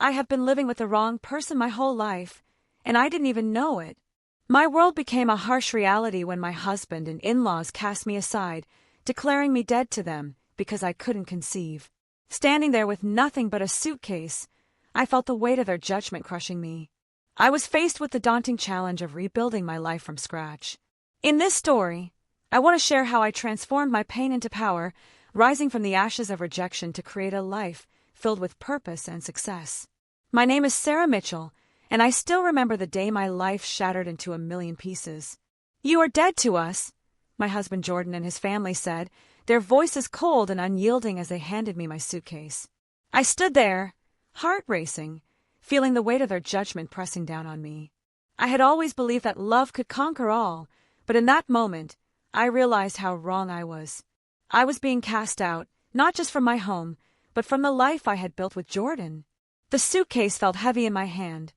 I have been living with the wrong person my whole life, and I didn't even know it. My world became a harsh reality when my husband and in-laws cast me aside, declaring me dead to them because I couldn't conceive. Standing there with nothing but a suitcase, I felt the weight of their judgment crushing me. I was faced with the daunting challenge of rebuilding my life from scratch. In this story, I want to share how I transformed my pain into power, rising from the ashes of rejection to create a life filled with purpose and success. My name is Sarah Mitchell, and I still remember the day my life shattered into a million pieces. "You are dead to us," my husband Jordan and his family said, their voices cold and unyielding as they handed me my suitcase. I stood there, heart racing, feeling the weight of their judgment pressing down on me. I had always believed that love could conquer all, but in that moment, I realized how wrong I was. I was being cast out, not just from my home, but from the life I had built with Jordan. The suitcase felt heavy in my hand,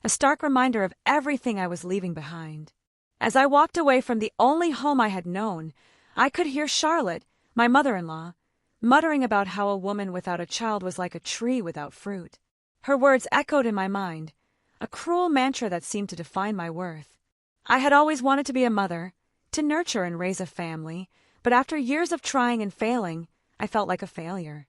a stark reminder of everything I was leaving behind. As I walked away from the only home I had known, I could hear Charlotte, my mother-in-law, muttering about how a woman without a child was like a tree without fruit. Her words echoed in my mind, a cruel mantra that seemed to define my worth. I had always wanted to be a mother, to nurture and raise a family, but after years of trying and failing, I felt like a failure.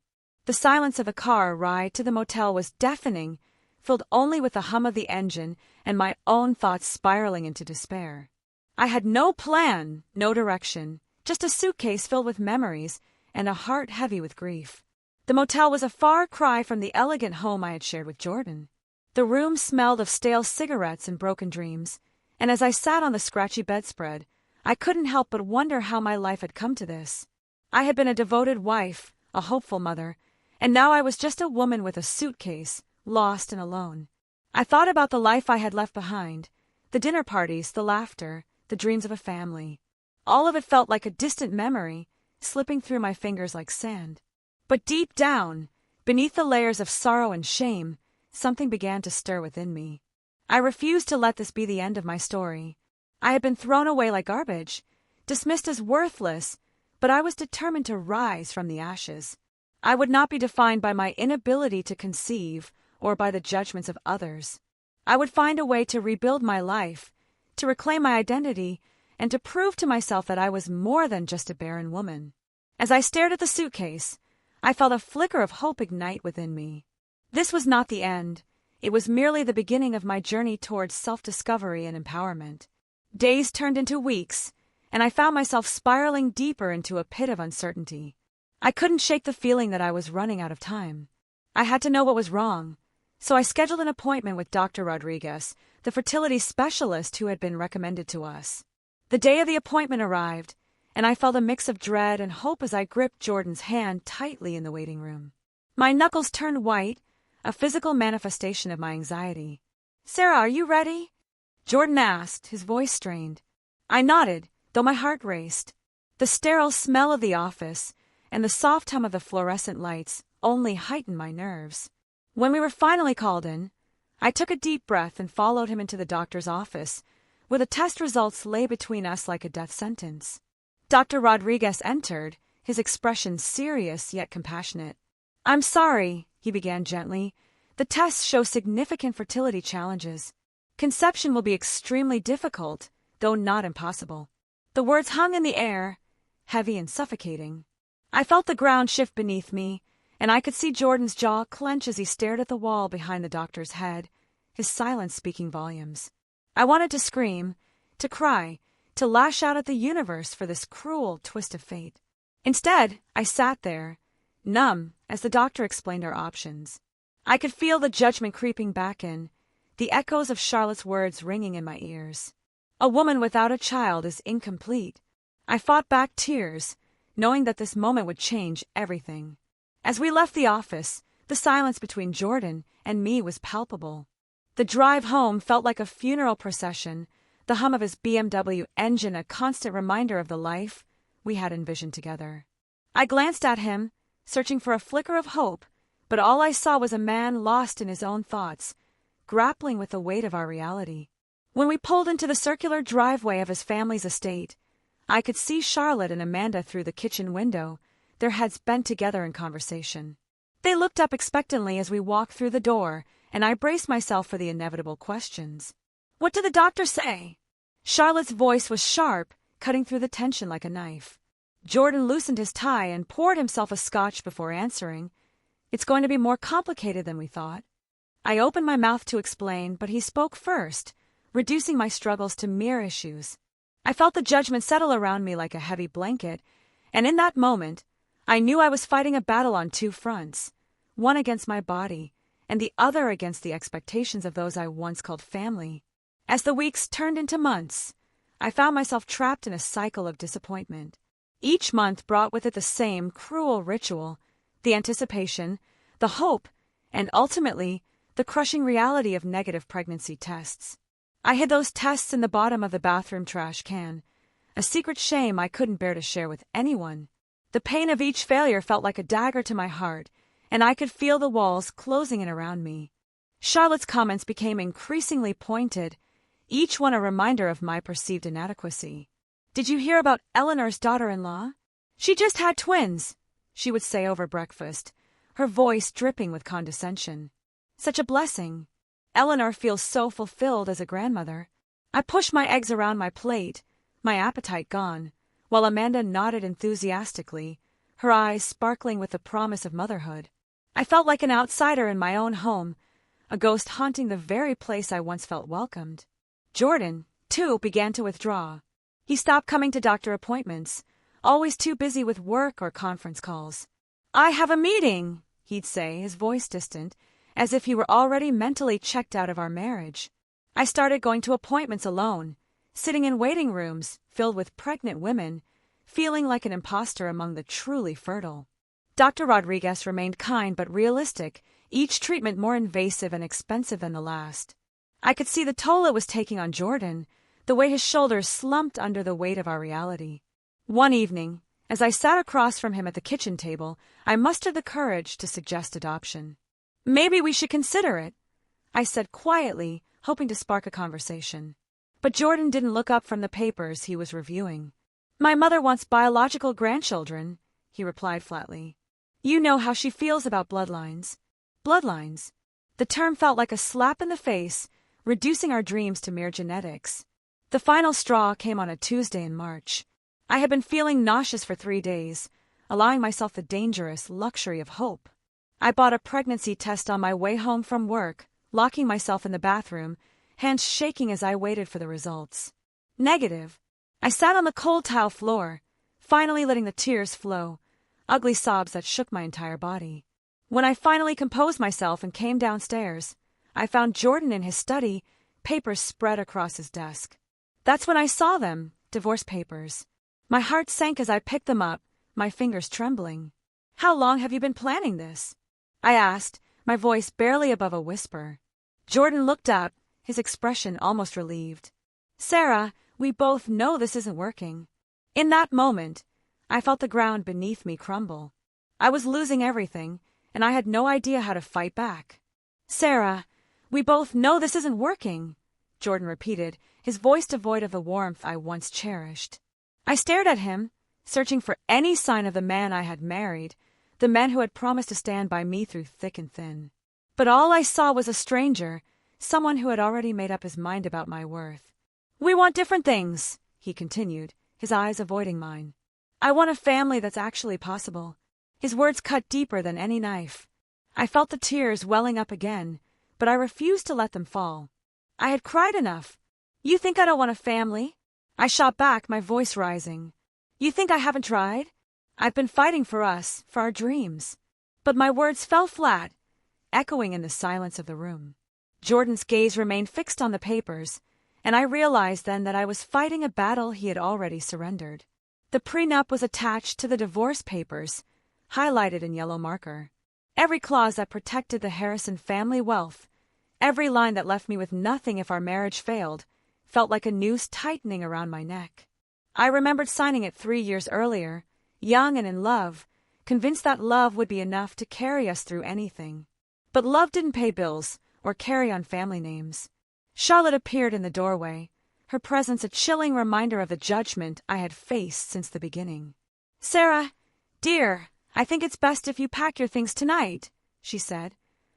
The silence of the car ride to the motel was deafening, filled only with the hum of the engine and my own thoughts spiraling into despair. I had no plan, no direction, just a suitcase filled with memories and a heart heavy with grief. The motel was a far cry from the elegant home I had shared with Jordan. The room smelled of stale cigarettes and broken dreams, and as I sat on the scratchy bedspread, I couldn't help but wonder how my life had come to this. I had been a devoted wife, a hopeful mother, and now I was just a woman with a suitcase, lost and alone. I thought about the life I had left behind, the dinner parties, the laughter, the dreams of a family. All of it felt like a distant memory, slipping through my fingers like sand. But deep down, beneath the layers of sorrow and shame, something began to stir within me. I refused to let this be the end of my story. I had been thrown away like garbage, dismissed as worthless, but I was determined to rise from the ashes. I would not be defined by my inability to conceive or by the judgments of others. I would find a way to rebuild my life, to reclaim my identity, and to prove to myself that I was more than just a barren woman. As I stared at the suitcase, I felt a flicker of hope ignite within me. This was not the end. It was merely the beginning of my journey towards self-discovery and empowerment. Days turned into weeks, and I found myself spiraling deeper into a pit of uncertainty. I couldn't shake the feeling that I was running out of time. I had to know what was wrong, so I scheduled an appointment with Dr. Rodriguez, the fertility specialist who had been recommended to us. The day of the appointment arrived, and I felt a mix of dread and hope as I gripped Jordan's hand tightly in the waiting room. My knuckles turned white, a physical manifestation of my anxiety. "Sarah, are you ready?" Jordan asked, his voice strained. I nodded, though my heart raced. The sterile smell of the office and the soft hum of the fluorescent lights only heightened my nerves. When we were finally called in, I took a deep breath and followed him into the doctor's office, where the test results lay between us like a death sentence. Dr. Rodriguez entered, his expression serious yet compassionate. "I'm sorry," he began gently. "The tests show significant fertility challenges. Conception will be extremely difficult, though not impossible." The words hung in the air, heavy and suffocating. I felt the ground shift beneath me, and I could see Jordan's jaw clench as he stared at the wall behind the doctor's head, his silence speaking volumes. I wanted to scream, to cry, to lash out at the universe for this cruel twist of fate. Instead, I sat there, numb, as the doctor explained our options. I could feel the judgment creeping back in, the echoes of Charlotte's words ringing in my ears. A woman without a child is incomplete. I fought back tears, knowing that this moment would change everything. As we left the office, the silence between Jordan and me was palpable. The drive home felt like a funeral procession, the hum of his BMW engine a constant reminder of the life we had envisioned together. I glanced at him, searching for a flicker of hope, but all I saw was a man lost in his own thoughts, grappling with the weight of our reality. When we pulled into the circular driveway of his family's estate, I could see Charlotte and Amanda through the kitchen window, their heads bent together in conversation. They looked up expectantly as we walked through the door, and I braced myself for the inevitable questions. "What did the doctor say?" Charlotte's voice was sharp, cutting through the tension like a knife. Jordan loosened his tie and poured himself a scotch before answering. "It's going to be more complicated than we thought." I opened my mouth to explain, but he spoke first, reducing my struggles to mere issues. I felt the judgment settle around me like a heavy blanket, and in that moment, I knew I was fighting a battle on two fronts, one against my body, and the other against the expectations of those I once called family. As the weeks turned into months, I found myself trapped in a cycle of disappointment. Each month brought with it the same cruel ritual, the anticipation, the hope, and ultimately, the crushing reality of negative pregnancy tests. I hid those tests in the bottom of the bathroom trash can, a secret shame I couldn't bear to share with anyone. The pain of each failure felt like a dagger to my heart, and I could feel the walls closing in around me. Charlotte's comments became increasingly pointed, each one a reminder of my perceived inadequacy. "Did you hear about Eleanor's daughter-in-law? She just had twins," she would say over breakfast, her voice dripping with condescension. "Such a blessing. Eleanor feels so fulfilled as a grandmother." I pushed my eggs around my plate, my appetite gone, while Amanda nodded enthusiastically, her eyes sparkling with the promise of motherhood. I felt like an outsider in my own home, a ghost haunting the very place I once felt welcomed. Jordan, too, began to withdraw. He stopped coming to doctor appointments, always too busy with work or conference calls. "I have a meeting," he'd say, his voice distant, as if he were already mentally checked out of our marriage. I started going to appointments alone, sitting in waiting rooms filled with pregnant women, feeling like an imposter among the truly fertile. Dr. Rodriguez remained kind but realistic, each treatment more invasive and expensive than the last. I could see the toll it was taking on Jordan, the way his shoulders slumped under the weight of our reality. One evening, as I sat across from him at the kitchen table, I mustered the courage to suggest adoption. "Maybe we should consider it," I said quietly, hoping to spark a conversation. But Jordan didn't look up from the papers he was reviewing. "My mother wants biological grandchildren," he replied flatly. "You know how she feels about bloodlines." Bloodlines. The term felt like a slap in the face, reducing our dreams to mere genetics. The final straw came on a Tuesday in March. I had been feeling nauseous for 3 days, allowing myself the dangerous luxury of hope. I bought a pregnancy test on my way home from work, locking myself in the bathroom, hands shaking as I waited for the results. Negative. I sat on the cold tile floor, finally letting the tears flow, ugly sobs that shook my entire body. When I finally composed myself and came downstairs, I found Jordan in his study, papers spread across his desk. That's when I saw them, divorce papers. My heart sank as I picked them up, my fingers trembling. "How long have you been planning this?" I asked, my voice barely above a whisper. Jordan looked up, his expression almost relieved. "Sarah, we both know this isn't working." In that moment, I felt the ground beneath me crumble. I was losing everything, and I had no idea how to fight back. "Sarah, we both know this isn't working," Jordan repeated, his voice devoid of the warmth I once cherished. I stared at him, searching for any sign of the man I had married, the man who had promised to stand by me through thick and thin. But all I saw was a stranger, someone who had already made up his mind about my worth. "We want different things," he continued, his eyes avoiding mine. "I want a family that's actually possible." His words cut deeper than any knife. I felt the tears welling up again, but I refused to let them fall. I had cried enough. "You think I don't want a family?" I shot back, my voice rising. "You think I haven't tried? I've been fighting for us, for our dreams." But my words fell flat, echoing in the silence of the room. Jordan's gaze remained fixed on the papers, and I realized then that I was fighting a battle he had already surrendered. The prenup was attached to the divorce papers, highlighted in yellow marker. Every clause that protected the Harrison family wealth, every line that left me with nothing if our marriage failed, felt like a noose tightening around my neck. I remembered signing it 3 years earlier, young and in love, convinced that love would be enough to carry us through anything. But love didn't pay bills or carry on family names. Charlotte appeared in the doorway, her presence a chilling reminder of the judgment I had faced since the beginning. "Sarah, dear," I think it's best if you pack your things tonight, she said,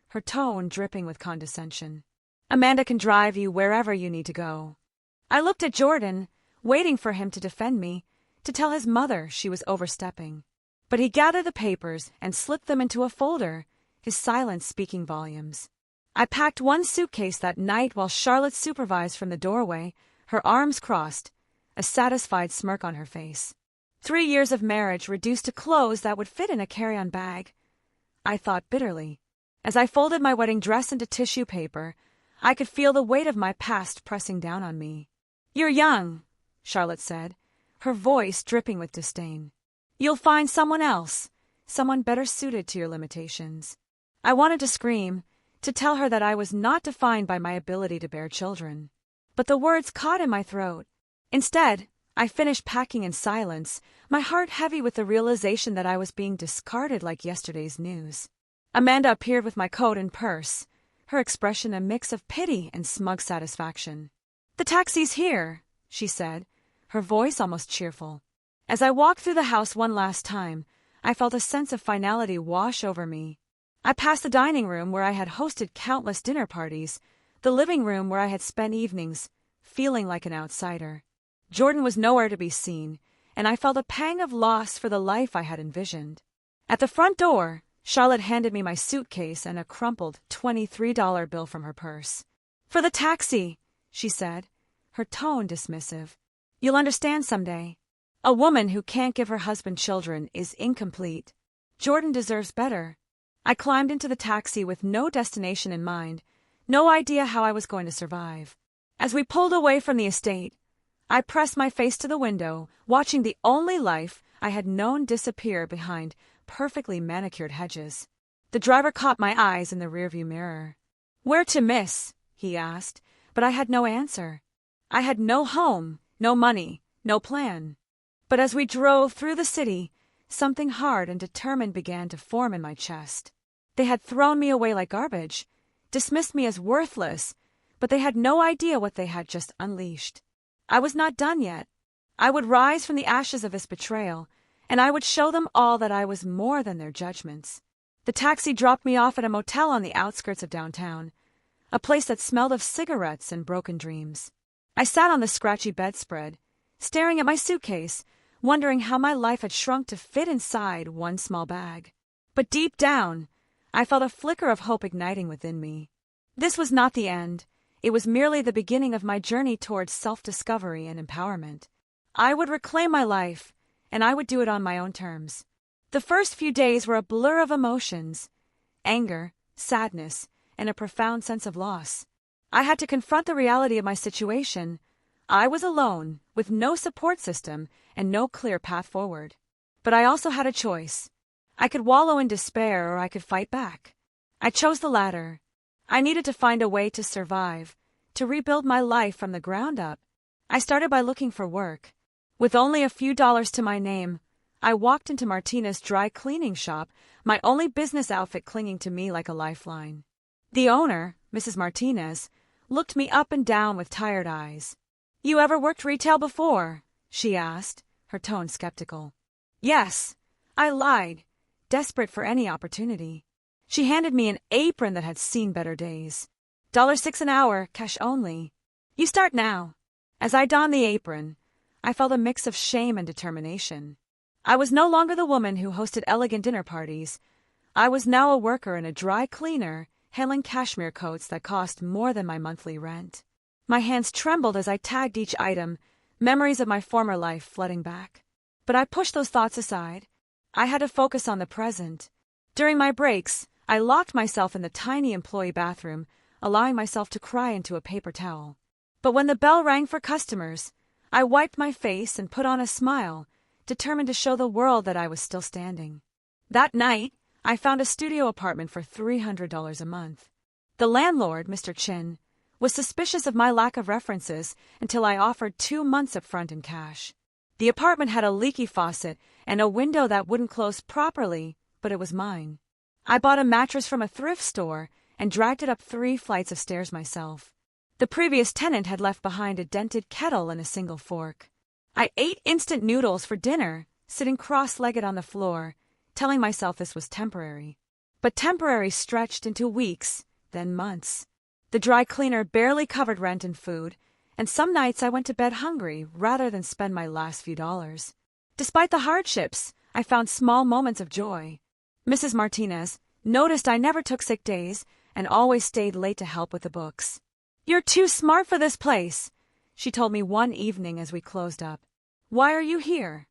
her tone dripping with condescension. Amanda can drive you wherever you need to go. I looked at Jordan, waiting for him to defend me, to tell his mother she was overstepping. But he gathered the papers and slipped them into a folder, his silence speaking volumes. I packed one suitcase that night while Charlotte supervised from the doorway, her arms crossed, a satisfied smirk on her face. 3 years of marriage reduced to clothes that would fit in a carry-on bag, I thought bitterly. As I folded my wedding dress into tissue paper, I could feel the weight of my past pressing down on me. You're young, Charlotte said, her voice dripping with disdain. You'll find someone else, someone better suited to your limitations. I wanted to scream, to tell her that I was not defined by my ability to bear children. But the words caught in my throat. Instead, I finished packing in silence, my heart heavy with the realization that I was being discarded like yesterday's news. Amanda appeared with my coat and purse, her expression a mix of pity and smug satisfaction. The taxi's here, she said, her voice almost cheerful. As I walked through the house one last time, I felt a sense of finality wash over me. I passed the dining room where I had hosted countless dinner parties, the living room where I had spent evenings, feeling like an outsider. Jordan was nowhere to be seen, and I felt a pang of loss for the life I had envisioned. At the front door, Charlotte handed me my suitcase and a crumpled $23 bill from her purse. For the taxi, she said, her tone dismissive. You'll understand someday. A woman who can't give her husband children is incomplete. Jordan deserves better. I climbed into the taxi with no destination in mind, no idea how I was going to survive. As we pulled away from the estate, I pressed my face to the window, watching the only life I had known disappear behind perfectly manicured hedges. The driver caught my eyes in the rearview mirror. Where to, miss? He asked, but I had no answer. I had no home, no money, no plan. But as we drove through the city, something hard and determined began to form in my chest. They had thrown me away like garbage, dismissed me as worthless, but they had no idea what they had just unleashed. I was not done yet. I would rise from the ashes of this betrayal, and I would show them all that I was more than their judgments. The taxi dropped me off at a motel on the outskirts of downtown, a place that smelled of cigarettes and broken dreams. I sat on the scratchy bedspread, staring at my suitcase, wondering how my life had shrunk to fit inside one small bag. But deep down, I felt a flicker of hope igniting within me. This was not the end. It was merely the beginning of my journey towards self-discovery and empowerment. I would reclaim my life, and I would do it on my own terms. The first few days were a blur of emotions: anger, sadness, and a profound sense of loss. I had to confront the reality of my situation. I was alone, with no support system and no clear path forward. But I also had a choice. I could wallow in despair or I could fight back. I chose the latter. I needed to find a way to survive, to rebuild my life from the ground up. I started by looking for work. With only a few dollars to my name, I walked into Martina's dry cleaning shop, my only business outfit clinging to me like a lifeline. The owner, Mrs. Martinez, looked me up and down with tired eyes. "You ever worked retail before?" she asked, her tone skeptical. "Yes," I lied, desperate for any opportunity. She handed me an apron that had seen better days. $6 an hour, cash only. "You start now." As I donned the apron, I felt a mix of shame and determination. I was no longer the woman who hosted elegant dinner parties. I was now a worker and a dry cleaner, handling cashmere coats that cost more than my monthly rent. My hands trembled as I tagged each item, memories of my former life flooding back. But I pushed those thoughts aside. I had to focus on the present. During my breaks, I locked myself in the tiny employee bathroom, allowing myself to cry into a paper towel. But when the bell rang for customers, I wiped my face and put on a smile, determined to show the world that I was still standing. That night, I found a studio apartment for $300 a month. The landlord, Mr. Chin, was suspicious of my lack of references until I offered 2 months up front in cash. The apartment had a leaky faucet and a window that wouldn't close properly, but it was mine. I bought a mattress from a thrift store and dragged it up 3 flights of stairs myself. The previous tenant had left behind a dented kettle and a single fork. I ate instant noodles for dinner, sitting cross-legged on the floor, telling myself this was temporary. But temporary stretched into weeks, then months. The dry cleaner barely covered rent and food, and some nights I went to bed hungry rather than spend my last few dollars. Despite the hardships, I found small moments of joy. Mrs. Martinez noticed I never took sick days and always stayed late to help with the books. "You're too smart for this place," she told me one evening as we closed up. "Why are you here?"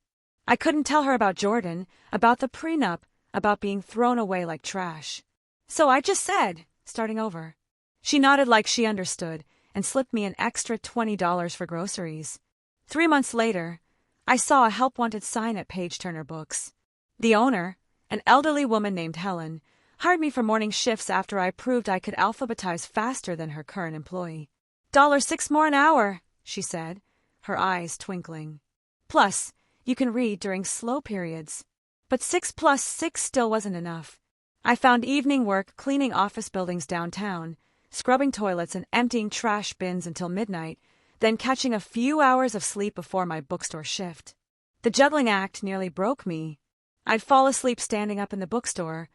I couldn't tell her about Jordan, about the prenup, about being thrown away like trash. So I just said, starting over. She nodded like she understood and slipped me an extra $20 for groceries. 3 months later, I saw a help wanted sign at Page Turner Books. The owner, an elderly woman named Helen, hired me for morning shifts after I proved I could alphabetize faster than her current employee. $6 more an hour, she said, her eyes twinkling. Plus, you can read during slow periods. But 6 plus 6 still wasn't enough. I found evening work cleaning office buildings downtown, scrubbing toilets and emptying trash bins until midnight, then catching a few hours of sleep before my bookstore shift. The juggling act nearly broke me. I'd fall asleep standing up in the bookstore,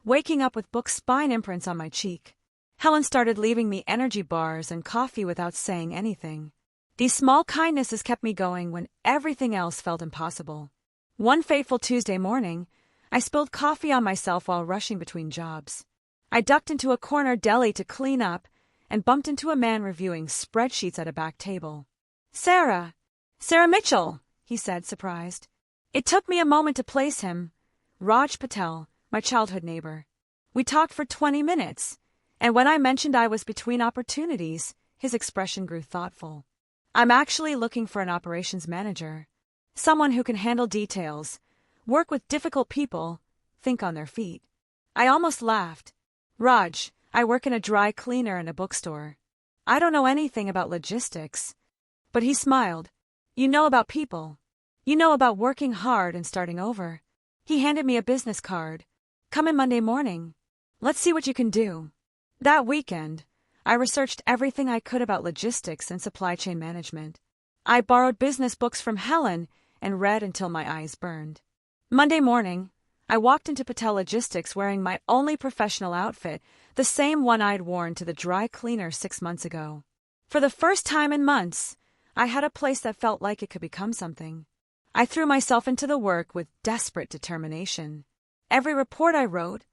waking up with book spine imprints on my cheek. Helen started leaving me energy bars and coffee without saying anything. These small kindnesses kept me going when everything else felt impossible. One fateful Tuesday morning, I spilled coffee on myself while rushing between jobs. I ducked into a corner deli to clean up and bumped into a man reviewing spreadsheets at a back table. Sarah Mitchell, he said, surprised. It took me a moment to place him. Raj Patel, my childhood neighbor. We talked for 20 minutes, and when I mentioned I was between opportunities, his expression grew thoughtful. "I'm actually looking for an operations manager. Someone who can handle details, work with difficult people, think on their feet." I almost laughed. "Raj, I work in a dry cleaner and a bookstore. I don't know anything about logistics." But he smiled. "You know about people. You know about working hard and starting over." He handed me a business card. "Come in Monday morning. Let's see what you can do." That weekend, I researched everything I could about logistics and supply chain management. I borrowed business books from Helen and read until my eyes burned. Monday morning, I walked into Patel Logistics wearing my only professional outfit, the same one I'd worn to the dry cleaner 6 months ago. For the first time in months, I had a place that felt like it could become something. I threw myself into the work with desperate determination. Every report I wrote,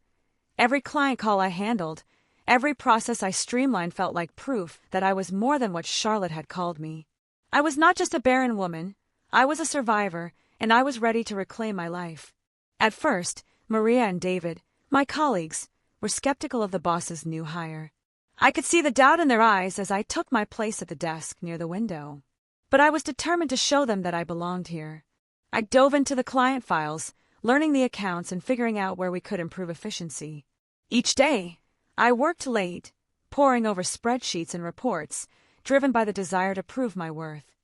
every client call I handled, every process I streamlined felt like proof that I was more than what Charlotte had called me. I was not just a barren woman, I was a survivor, and I was ready to reclaim my life. At first, Maria and David, my colleagues, were skeptical of the boss's new hire. I could see the doubt in their eyes as I took my place at the desk near the window. But I was determined to show them that I belonged here. I dove into the client files, learning the accounts and figuring out where we could improve efficiency. Each day, I worked late, poring over spreadsheets and reports, driven by the desire to prove my worth.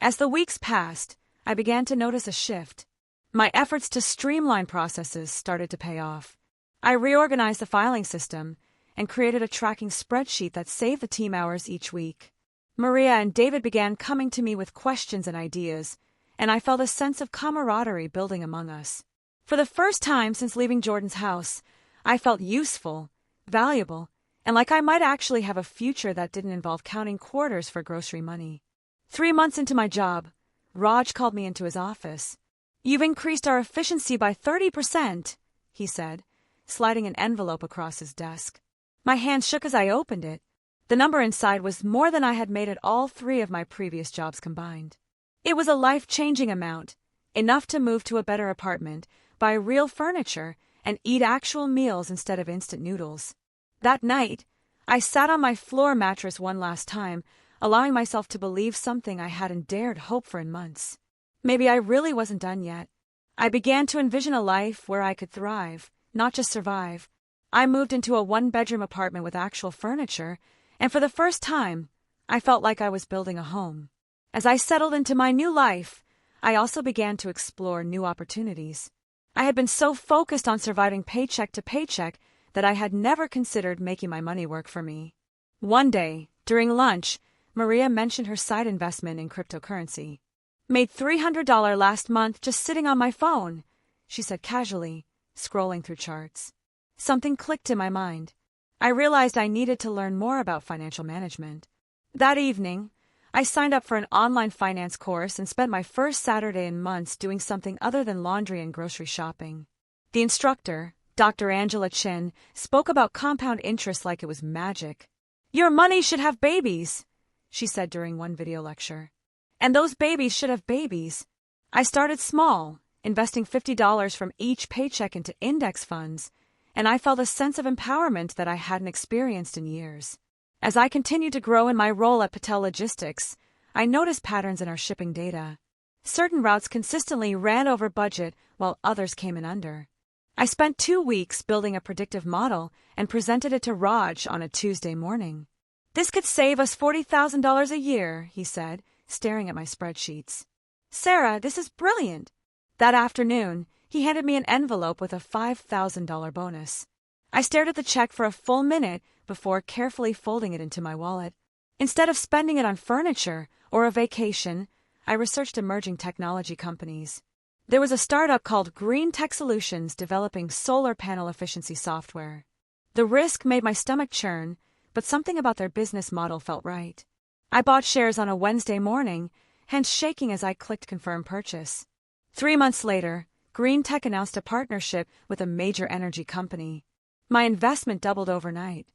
As the weeks passed, I began to notice a shift. My efforts to streamline processes started to pay off. I reorganized the filing system and created a tracking spreadsheet that saved the team hours each week. Maria and David began coming to me with questions and ideas, and I felt a sense of camaraderie building among us. For the first time since leaving Jordan's house, I felt useful, valuable, and like I might actually have a future that didn't involve counting quarters for grocery money. 3 months into my job, Raj called me into his office. "You've increased our efficiency by 30%, he said, sliding an envelope across his desk. My hand shook as I opened it. The number inside was more than I had made at all 3 of my previous jobs combined. It was a life-changing amount, enough to move to a better apartment, buy real furniture, and eat actual meals instead of instant noodles. That night, I sat on my floor mattress one last time, allowing myself to believe something I hadn't dared hope for in months. Maybe I really wasn't done yet. I began to envision a life where I could thrive, not just survive. I moved into a 1-bedroom apartment with actual furniture, and for the first time, I felt like I was building a home. As I settled into my new life, I also began to explore new opportunities. I had been so focused on surviving paycheck to paycheck that I had never considered making my money work for me. One day, during lunch, Maria mentioned her side investment in cryptocurrency. "Made $300 last month just sitting on my phone," she said casually, scrolling through charts. Something clicked in my mind. I realized I needed to learn more about financial management. That evening, I signed up for an online finance course and spent my first Saturday in months doing something other than laundry and grocery shopping. The instructor, Dr. Angela Chin, spoke about compound interest like it was magic. "Your money should have babies," she said during one video lecture. "And those babies should have babies." I started small, investing $50 from each paycheck into index funds, and I felt a sense of empowerment that I hadn't experienced in years. As I continued to grow in my role at Patel Logistics, I noticed patterns in our shipping data. Certain routes consistently ran over budget while others came in under. I spent 2 weeks building a predictive model and presented it to Raj on a Tuesday morning. "This could save us $40,000 a year," he said, staring at my spreadsheets. "Sarah, this is brilliant." That afternoon, he handed me an envelope with a $5,000 bonus. I stared at the check for a full minute before carefully folding it into my wallet. Instead of spending it on furniture or a vacation, I researched emerging technology companies. There was a startup called Green Tech Solutions developing solar panel efficiency software. The risk made my stomach churn, but something about their business model felt right. I bought shares on a Wednesday morning, hands shaking as I clicked confirm purchase. 3 months later, Green Tech announced a partnership with a major energy company. My investment doubled overnight.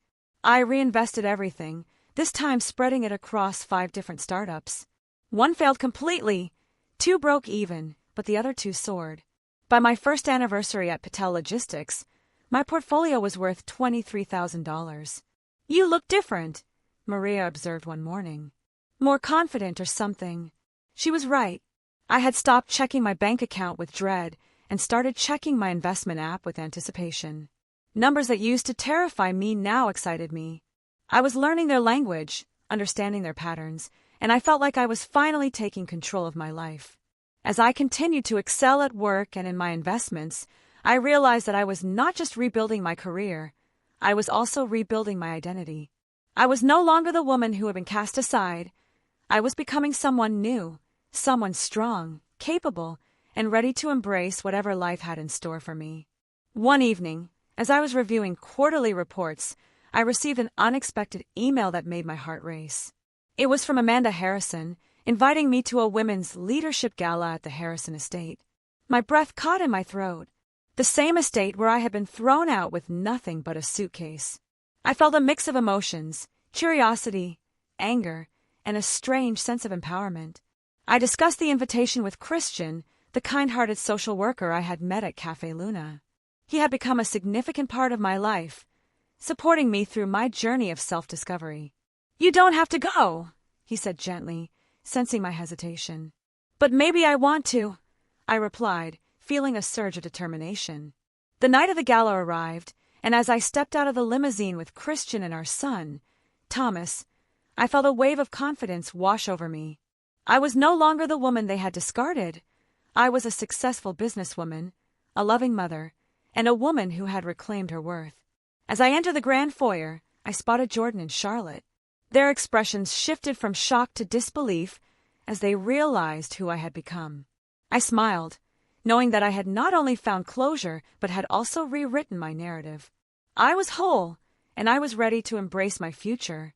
I reinvested everything, this time spreading it across 5 different startups. One failed completely, 2 broke even, but the other 2 soared. By my first anniversary at Patel Logistics, my portfolio was worth $23,000. "You look different," Maria observed one morning. "More confident or something." She was right. I had stopped checking my bank account with dread and started checking my investment app with anticipation. Numbers that used to terrify me now excited me. I was learning their language, understanding their patterns, and I felt like I was finally taking control of my life. As I continued to excel at work and in my investments, I realized that I was not just rebuilding my career, I was also rebuilding my identity. I was no longer the woman who had been cast aside. I was becoming someone new, someone strong, capable, and ready to embrace whatever life had in store for me. One evening, as I was reviewing quarterly reports, I received an unexpected email that made my heart race. It was from Amanda Harrison, inviting me to a women's leadership gala at the Harrison estate. My breath caught in my throat. The same estate where I had been thrown out with nothing but a suitcase. I felt a mix of emotions, curiosity, anger, and a strange sense of empowerment. I discussed the invitation with Christian, the kind-hearted social worker I had met at Cafe Luna. He had become a significant part of my life, supporting me through my journey of self-discovery. "You don't have to go," he said gently, sensing my hesitation. "But maybe I want to," I replied, feeling a surge of determination. The night of the gala arrived, and as I stepped out of the limousine with Christian and our son, Thomas, I felt a wave of confidence wash over me. I was no longer the woman they had discarded. I was a successful businesswoman, a loving mother, and a woman who had reclaimed her worth. As I entered the grand foyer, I spotted Jordan and Charlotte. Their expressions shifted from shock to disbelief as they realized who I had become. I smiled, knowing that I had not only found closure but had also rewritten my narrative. I was whole, and I was ready to embrace my future.